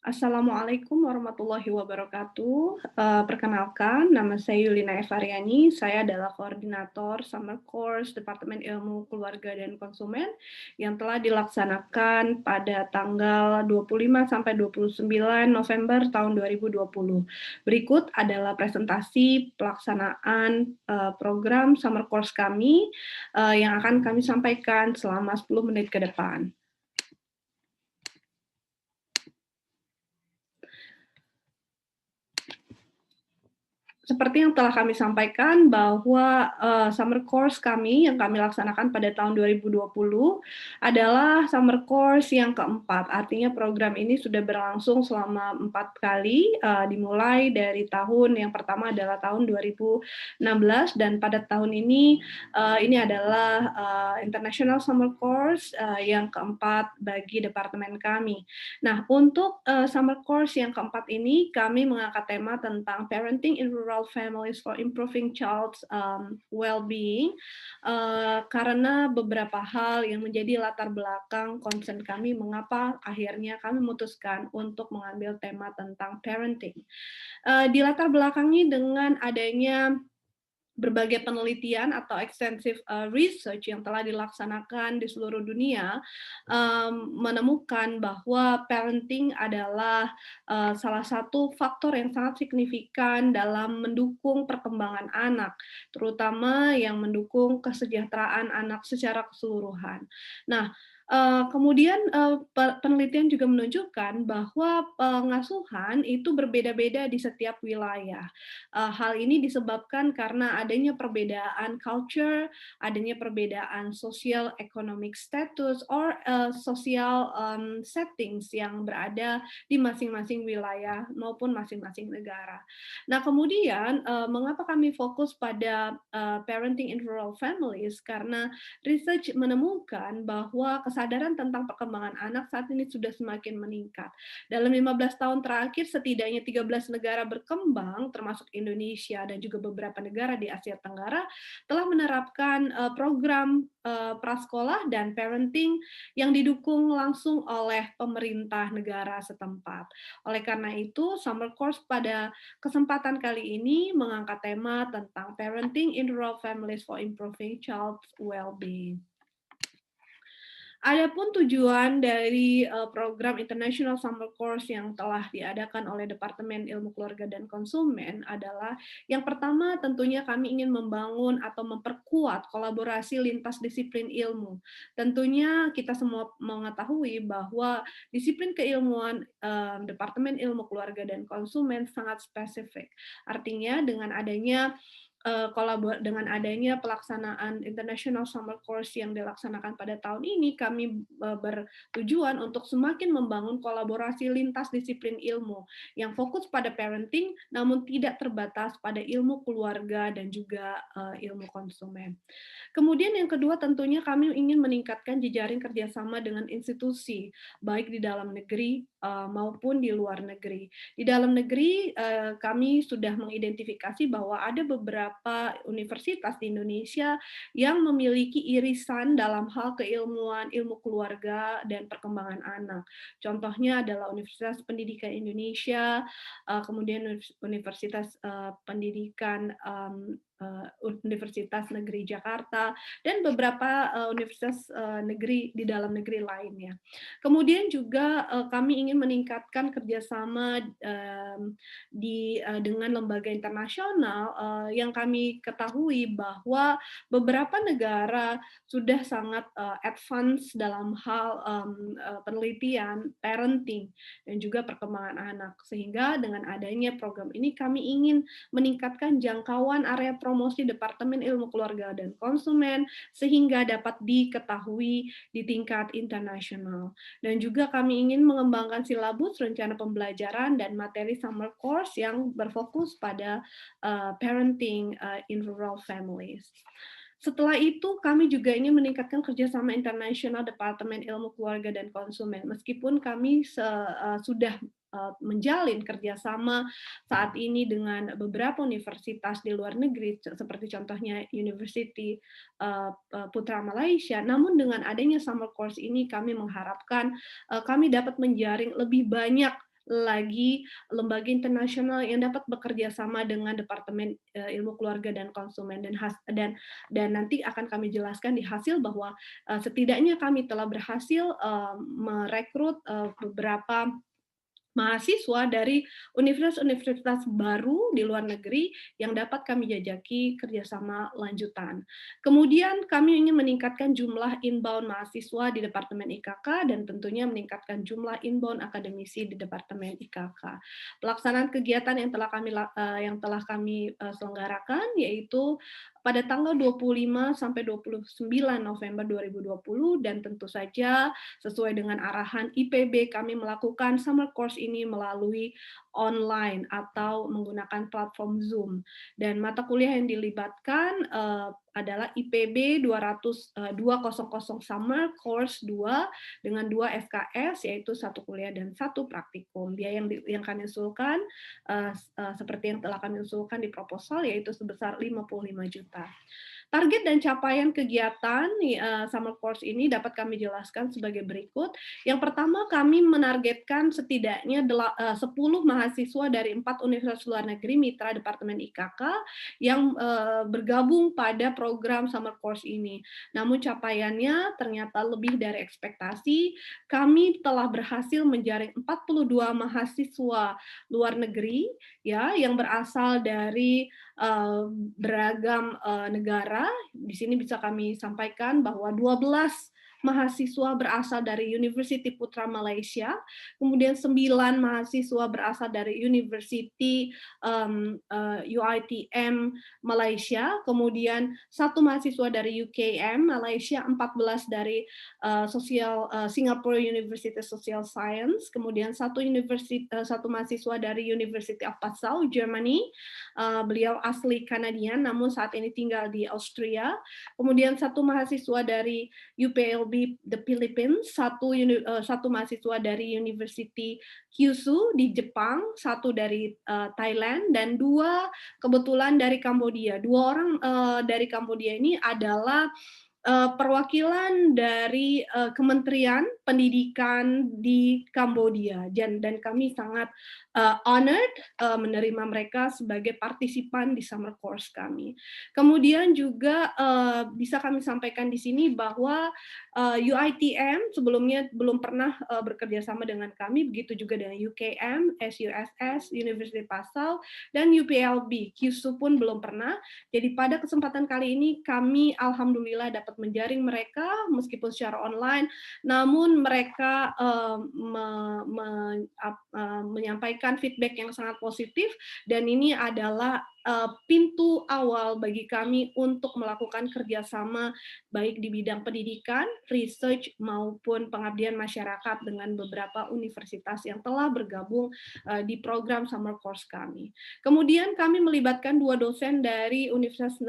Assalamualaikum warahmatullahi wabarakatuh. Perkenalkan, nama saya Yulina Evariani. Saya adalah koordinator Summer Course Departemen Ilmu Keluarga dan Konsumen yang telah dilaksanakan pada tanggal 25 sampai 29 November tahun 2020. Berikut adalah presentasi pelaksanaan program Summer Course kami yang akan kami sampaikan selama 10 menit ke depan. Seperti yang telah kami sampaikan bahwa summer course kami yang kami laksanakan pada tahun 2020 adalah summer course yang keempat. Artinya program ini sudah berlangsung selama 4 kali, dimulai dari tahun yang pertama adalah tahun 2016 dan pada tahun ini adalah International Summer Course yang keempat bagi departemen kami. Nah, untuk summer course yang keempat ini kami mengangkat tema tentang parenting in rural families for improving child's well-being karena beberapa hal yang menjadi latar belakang concern kami mengapa akhirnya kami memutuskan untuk mengambil tema tentang parenting. Di latar belakangi dengan adanya berbagai penelitian atau extensive research yang telah dilaksanakan di seluruh dunia menemukan bahwa parenting adalah salah satu faktor yang sangat signifikan dalam mendukung perkembangan anak, terutama yang mendukung kesejahteraan anak secara keseluruhan. Nah, kemudian penelitian juga menunjukkan bahwa pengasuhan itu berbeda-beda di setiap wilayah. Hal ini disebabkan karena adanya perbedaan culture, adanya perbedaan social economic status, or social settings yang berada di masing-masing wilayah maupun masing-masing negara. Nah, kemudian mengapa kami fokus pada parenting in rural families? Karena research menemukan bahwa kesadaran tentang perkembangan anak saat ini sudah semakin meningkat. Dalam 15 tahun terakhir, setidaknya 13 negara berkembang, termasuk Indonesia dan juga beberapa negara di Asia Tenggara, telah menerapkan program prasekolah dan parenting yang didukung langsung oleh pemerintah negara setempat. Oleh karena itu, Summer Course pada kesempatan kali ini mengangkat tema tentang parenting in rural families for improving child's well-being. Adapun tujuan dari program International Summer Course yang telah diadakan oleh Departemen Ilmu Keluarga dan Konsumen adalah yang pertama tentunya kami ingin membangun atau memperkuat kolaborasi lintas disiplin ilmu. Tentunya kita semua mengetahui bahwa disiplin keilmuan Departemen Ilmu Keluarga dan Konsumen sangat spesifik. Artinya dengan adanya pelaksanaan International Summer Course yang dilaksanakan pada tahun ini, kami bertujuan untuk semakin membangun kolaborasi lintas disiplin ilmu yang fokus pada parenting, namun tidak terbatas pada ilmu keluarga dan juga ilmu konsumen. Kemudian yang kedua tentunya kami ingin meningkatkan jejaring kerjasama dengan institusi, baik di dalam negeri maupun di luar negeri. Di dalam negeri kami sudah mengidentifikasi bahwa ada beberapa universitas di Indonesia yang memiliki irisan dalam hal keilmuan ilmu keluarga dan perkembangan anak. Contohnya adalah Universitas Pendidikan Indonesia, kemudian Universitas Pendidikan Universitas Negeri Jakarta, dan beberapa universitas negeri di dalam negeri lainnya. Kemudian juga kami ingin meningkatkan kerjasama dengan lembaga internasional yang kami ketahui bahwa beberapa negara sudah sangat advance dalam hal penelitian, parenting, dan juga perkembangan anak. Sehingga dengan adanya program ini kami ingin meningkatkan jangkauan area promosi Departemen Ilmu Keluarga dan Konsumen sehingga dapat diketahui di tingkat internasional. Dan juga kami ingin mengembangkan silabus, rencana pembelajaran, dan materi summer course yang berfokus pada parenting in rural families. Setelah itu, kami juga ingin meningkatkan kerjasama internasional Departemen Ilmu Keluarga dan Konsumen. Meskipun kami sudah menjalin kerjasama saat ini dengan beberapa universitas di luar negeri, seperti contohnya University Putra Malaysia. Namun dengan adanya summer course ini, kami mengharapkan kami dapat menjaring lebih banyak lagi lembaga internasional yang dapat bekerja sama dengan Departemen Ilmu Keluarga dan Konsumen, dan nanti akan kami jelaskan di hasil bahwa setidaknya kami telah berhasil merekrut beberapa mahasiswa dari universitas-universitas baru di luar negeri yang dapat kami jajaki kerjasama lanjutan. Kemudian kami ingin meningkatkan jumlah inbound mahasiswa di Departemen IKK dan tentunya meningkatkan jumlah inbound akademisi di Departemen IKK. Pelaksanaan kegiatan yang telah kami selenggarakan yaitu pada tanggal 25 sampai 29 November 2020, dan tentu saja sesuai dengan arahan IPB kami melakukan summer course ini melalui online atau menggunakan platform Zoom. Dan mata kuliah yang dilibatkan adalah IPB 200 Summer Course 2 dengan 2 FKS, yaitu 1 kuliah dan 1 praktikum. Biaya yang kami usulkan seperti yang telah kami usulkan di proposal yaitu sebesar 55 juta. Target dan capaian kegiatan summer course ini dapat kami jelaskan sebagai berikut. Yang pertama, kami menargetkan setidaknya 10 mahasiswa dari 4 universitas luar negeri mitra Departemen IKK yang bergabung pada program summer course ini. Namun capaiannya ternyata lebih dari ekspektasi. Kami telah berhasil menjaring 42 mahasiswa luar negeri ya yang berasal dari beragam negara. Di sini bisa kami sampaikan bahwa 12 mahasiswa berasal dari University Putra Malaysia, kemudian 9 mahasiswa berasal dari University UiTM Malaysia, kemudian 1 mahasiswa dari UKM Malaysia, 14 dari Singapore University Social Science, kemudian 1 mahasiswa dari University of Passau, Germany. Beliau asli Kanadian, namun saat ini tinggal di Austria. Kemudian 1 mahasiswa dari UPLB the Philippines, 1 mahasiswa dari University Kyushu di Jepang, 1 dari Thailand, dan 2 kebetulan dari Kambodia. 2 orang dari Kambodia ini adalah perwakilan dari Kementerian Pendidikan di Kambodia, dan kami sangat honored menerima mereka sebagai partisipan di summer course kami. Kemudian juga bisa kami sampaikan di sini bahwa UiTM sebelumnya belum pernah bekerja sama dengan kami, begitu juga dengan UKM, SUSS, University Passau, dan UPLB. Kyushu pun belum pernah. Jadi pada kesempatan kali ini kami alhamdulillah dapat menjaring mereka meskipun secara online, namun mereka menyampaikan feedback yang sangat positif, dan ini adalah pintu awal bagi kami untuk melakukan kerjasama baik di bidang pendidikan, research, maupun pengabdian masyarakat dengan beberapa universitas yang telah bergabung di program summer course kami. Kemudian kami melibatkan 2 dosen dari Universitas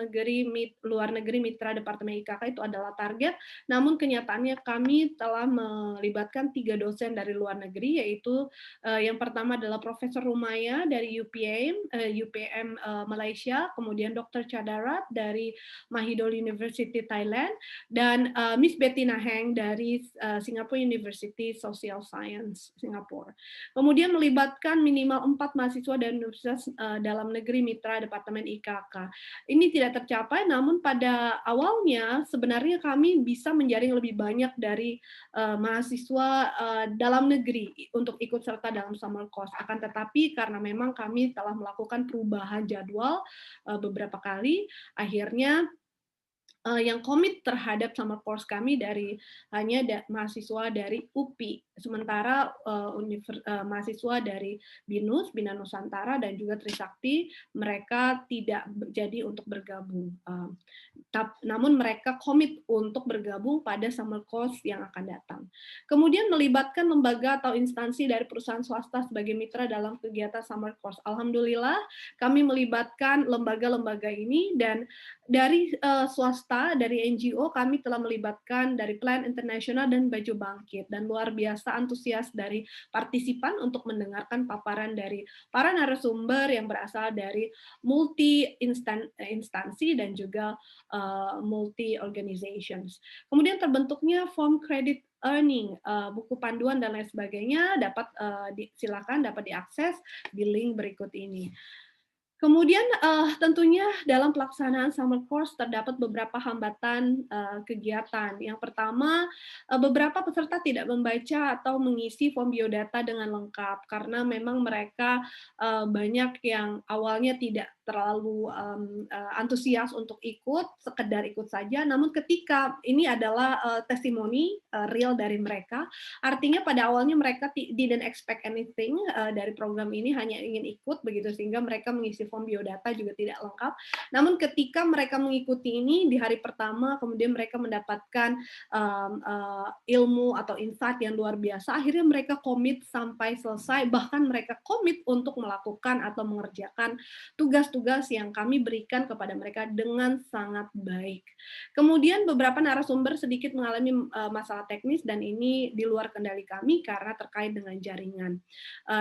Luar Negeri Mitra Departemen IKK, itu adalah target, namun kenyataannya kami telah melibatkan 3 dosen dari luar negeri, yaitu yang pertama adalah Profesor Rumaya dari UPM Malaysia, kemudian Dr. Chadarat dari Mahidol University Thailand, dan Miss Betty Naheng dari Singapore University Social Science Singapore. Kemudian melibatkan minimal 4 mahasiswa dan universitas dalam negeri mitra Departemen IKK. Ini tidak tercapai, namun pada awalnya sebenarnya kami bisa menjaring lebih banyak dari mahasiswa dalam negeri untuk ikut serta dalam summer course. Akan tetapi karena memang kami telah melakukan perubahan jadwal beberapa kali, akhirnya yang komit terhadap summer course kami hanya mahasiswa dari UPI, sementara mahasiswa dari BINUS, Bina Nusantara, dan juga Trisakti mereka tidak jadi untuk bergabung. Namun mereka komit untuk bergabung pada summer course yang akan datang. Kemudian melibatkan lembaga atau instansi dari perusahaan swasta sebagai mitra dalam kegiatan summer course. Alhamdulillah kami melibatkan lembaga-lembaga ini, dan dari swasta, dari NGO kami telah melibatkan dari Plan International dan Baju Bangkit, dan luar biasa antusias dari partisipan untuk mendengarkan paparan dari para narasumber yang berasal dari multi instansi dan juga multi organizations. Kemudian terbentuknya form credit e-learning, buku panduan dan lain sebagainya dapat silakan dapat diakses di link berikut ini. Kemudian tentunya dalam pelaksanaan summer course terdapat beberapa hambatan kegiatan. Yang pertama, beberapa peserta tidak membaca atau mengisi form biodata dengan lengkap karena memang mereka banyak yang awalnya tidak terlalu antusias untuk ikut, sekedar ikut saja. Namun ketika ini adalah testimoni real dari mereka, artinya pada awalnya mereka didn't expect anything dari program ini, hanya ingin ikut begitu, sehingga mereka mengisi form biodata juga tidak lengkap. Namun ketika mereka mengikuti ini di hari pertama, kemudian mereka mendapatkan ilmu atau insight yang luar biasa, akhirnya mereka komit sampai selesai, bahkan mereka komit untuk melakukan atau mengerjakan tugas-tugas yang kami berikan kepada mereka dengan sangat baik. Kemudian beberapa narasumber sedikit mengalami masalah teknis dan ini di luar kendali kami karena terkait dengan jaringan.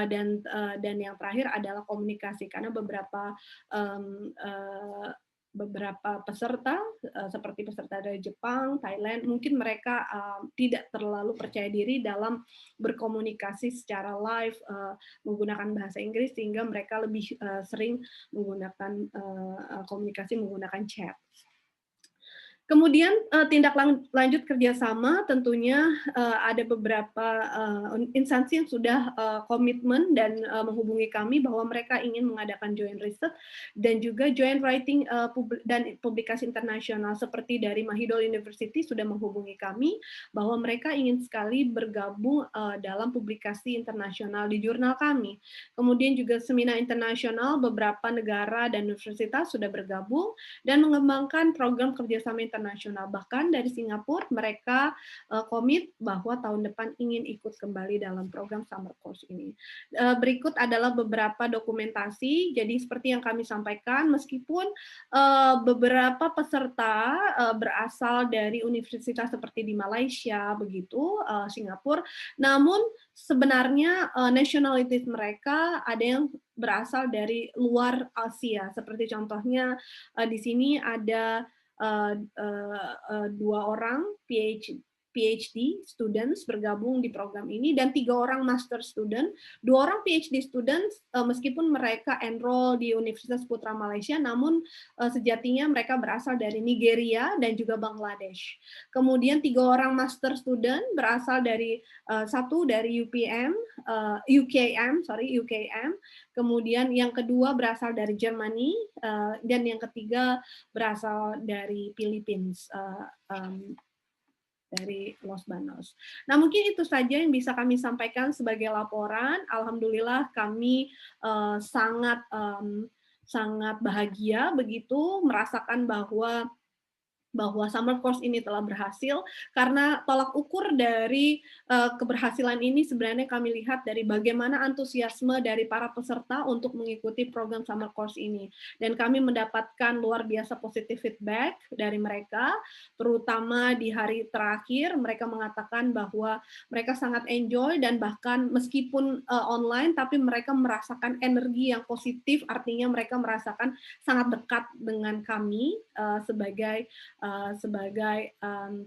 Dan yang terakhir adalah komunikasi karena beberapa peserta seperti peserta dari Jepang, Thailand, mungkin mereka tidak terlalu percaya diri dalam berkomunikasi secara live menggunakan bahasa Inggris sehingga mereka lebih sering menggunakan komunikasi menggunakan chat. Kemudian tindak lanjut kerjasama tentunya ada beberapa instansi yang sudah komitmen dan menghubungi kami bahwa mereka ingin mengadakan joint research dan juga joint writing dan publikasi internasional seperti dari Mahidol University sudah menghubungi kami bahwa mereka ingin sekali bergabung dalam publikasi internasional di jurnal kami. Kemudian juga seminar internasional beberapa negara dan universitas sudah bergabung dan mengembangkan program kerjasama internasional. Bahkan dari Singapura mereka komit bahwa tahun depan ingin ikut kembali dalam program summer course ini. Berikut adalah beberapa dokumentasi. Jadi seperti yang kami sampaikan, meskipun beberapa peserta berasal dari universitas seperti di Malaysia, begitu, Singapura, namun sebenarnya nationalities mereka ada yang berasal dari luar Asia. Seperti contohnya di sini ada 2 orang PhD students bergabung di program ini dan 3 orang master student. 2 orang PhD students meskipun mereka enroll di Universitas Putra Malaysia, namun sejatinya mereka berasal dari Nigeria dan juga Bangladesh. Kemudian 3 orang master student berasal dari satu dari UKM, kemudian yang kedua berasal dari Germany dan yang ketiga berasal dari Philippines. Dari Los Banos. Nah, mungkin itu saja yang bisa kami sampaikan sebagai laporan. Alhamdulillah kami sangat bahagia begitu merasakan bahwa summer course ini telah berhasil karena tolak ukur dari keberhasilan ini sebenarnya kami lihat dari bagaimana antusiasme dari para peserta untuk mengikuti program summer course ini, dan kami mendapatkan luar biasa positif feedback dari mereka, terutama di hari terakhir mereka mengatakan bahwa mereka sangat enjoy dan bahkan meskipun online tapi mereka merasakan energi yang positif, artinya mereka merasakan sangat dekat dengan kami sebagai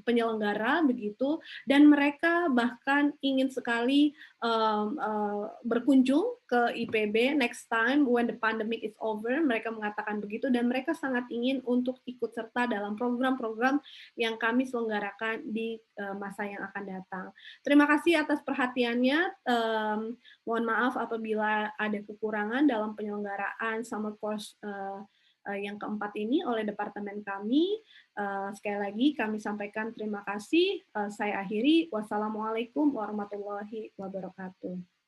penyelenggara begitu, dan mereka bahkan ingin sekali berkunjung ke IPB next time when the pandemic is over. Mereka mengatakan begitu dan mereka sangat ingin untuk ikut serta dalam program-program yang kami selenggarakan di masa yang akan datang. Terima kasih atas perhatiannya. Mohon maaf apabila ada kekurangan dalam penyelenggaraan summer course yang keempat ini oleh departemen kami. Sekali lagi kami sampaikan terima kasih. Saya akhiri. Wassalamualaikum warahmatullahi wabarakatuh.